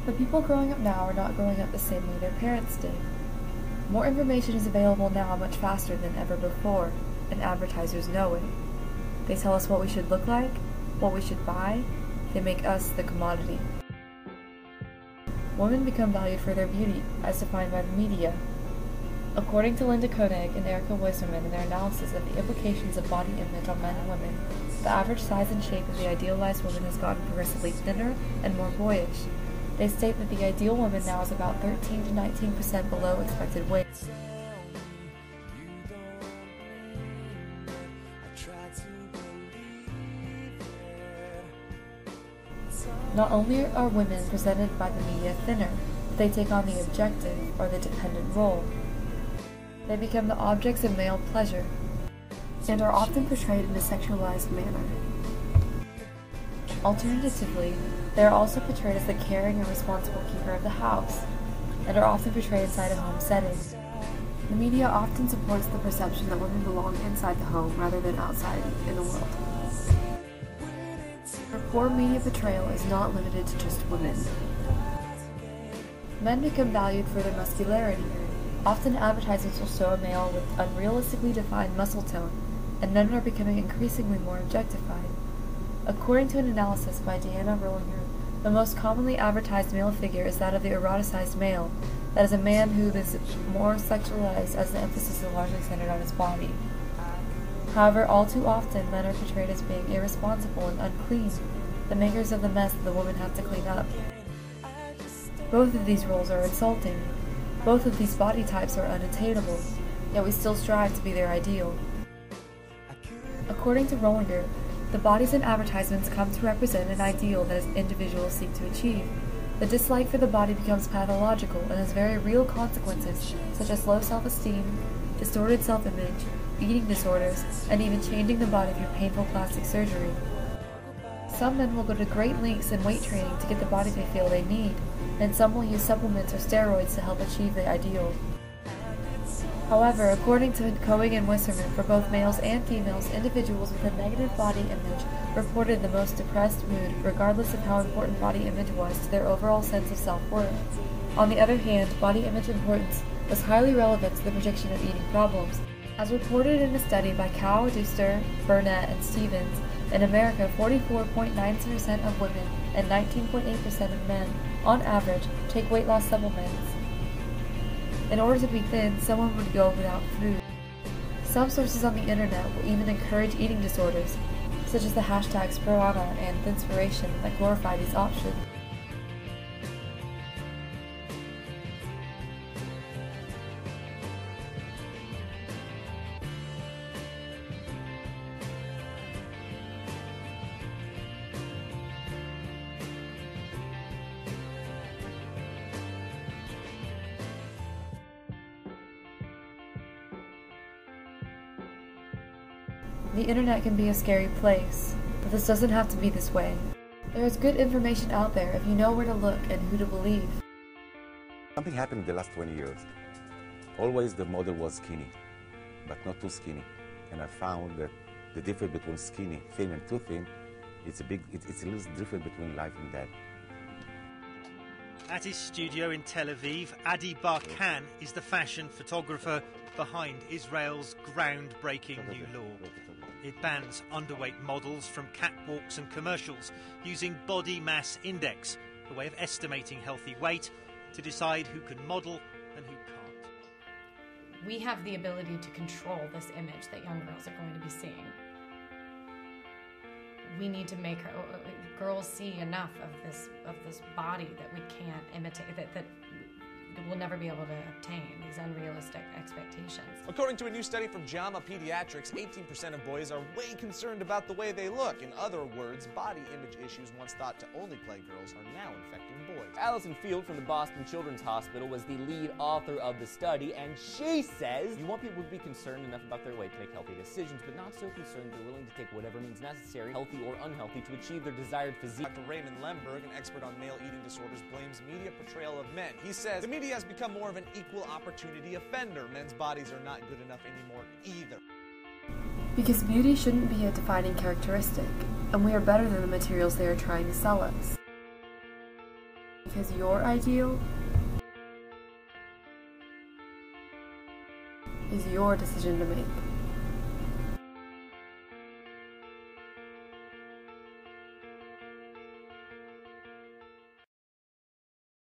The people growing up now are not growing up the same way their parents did. More information is available now much faster than ever before, and advertisers know it. They tell us what we should look like, what we should buy. They make us the commodity. Women become valued for their beauty, as defined by the media. According to Linda Koenig and Wasserman in their analysis of the implications of body image on men and women, the average size and shape of the idealized woman has gotten progressively thinner and more boyish. They state that the ideal woman now is about 13 to 19% below expected weight. Not only are women presented by the media thinner, but they take on the objective or the dependent role. They become the objects of male pleasure and are often portrayed in a sexualized manner. Alternatively, they are also portrayed as the caring and responsible keeper of the house, and are often portrayed inside a home setting. The media often supports the perception that women belong inside the home rather than outside in the world. Their poor media portrayal is not limited to just women. Men become valued for their muscularity. Often advertisements will show a male with unrealistically defined muscle tone, and men are becoming increasingly more objectified. According to an analysis by Deanna Rollinger, the most commonly advertised male figure is that of the eroticized male, that is a man who is more sexualized as the emphasis is largely centered on his body. However, all too often, men are portrayed as being irresponsible and unclean, the makers of the mess that the women have to clean up. Both of these roles are insulting. Both of these body types are unattainable, yet we still strive to be their ideal. According to Rollinger, the bodies in advertisements come to represent an ideal that individuals seek to achieve. The dislike for the body becomes pathological and has very real consequences, such as low self-esteem, distorted self-image, eating disorders, and even changing the body through painful plastic surgery. Some men will go to great lengths in weight training to get the body they feel they need, and some will use supplements or steroids to help achieve the ideal. However, according to Koenig and Wasserman, for both males and females, individuals with a negative body image reported the most depressed mood, regardless of how important body image was to their overall sense of self-worth. On the other hand, body image importance was highly relevant to the prediction of eating problems. As reported in a study by Cow, Duster, Burnett, and Stevens, in America, 44.9% of women and 19.8% of men, on average, take weight loss supplements. In order to be thin, someone would go without food. Some sources on the internet will even encourage eating disorders, such as the hashtags Piranha and Thinspiration that glorify these options. The internet can be a scary place, but this doesn't have to be this way. There is good information out there if you know where to look and who to believe. Something happened in the last 20 years. Always the model was skinny, but not too skinny. And I found that the difference between skinny, thin, and too thin, it's a little difference between life and death. At his studio in Tel Aviv, Adi Barkan is the fashion photographer behind Israel's groundbreaking new law. It bans underweight models from catwalks and commercials using body mass index, a way of estimating healthy weight to decide who can model and who can't. We have the ability to control this image that young girls are going to be seeing. We need to make girls see enough of this body that we can't imitate, that we'll never be able to obtain, these unrealistic expectations. According to a new study from JAMA Pediatrics, 18% of boys are way concerned about the way they look. In other words, body image issues once thought to only plague girls are now infecting boys. Allison Field from the Boston Children's Hospital was the lead author of the study, and she says, you want people to be concerned enough about their weight to make healthy decisions, but not so concerned they're willing to take whatever means necessary, healthy or unhealthy, to achieve their desired physique. Dr. Raymond Lemberg, an expert on male eating disorders, blames media portrayal of men. He says, the media has become more of an equal opportunity offender. Men's bodies are not good enough anymore either. Because beauty shouldn't be a defining characteristic, and we are better than the materials they are trying to sell us. Because your ideal is your decision to make.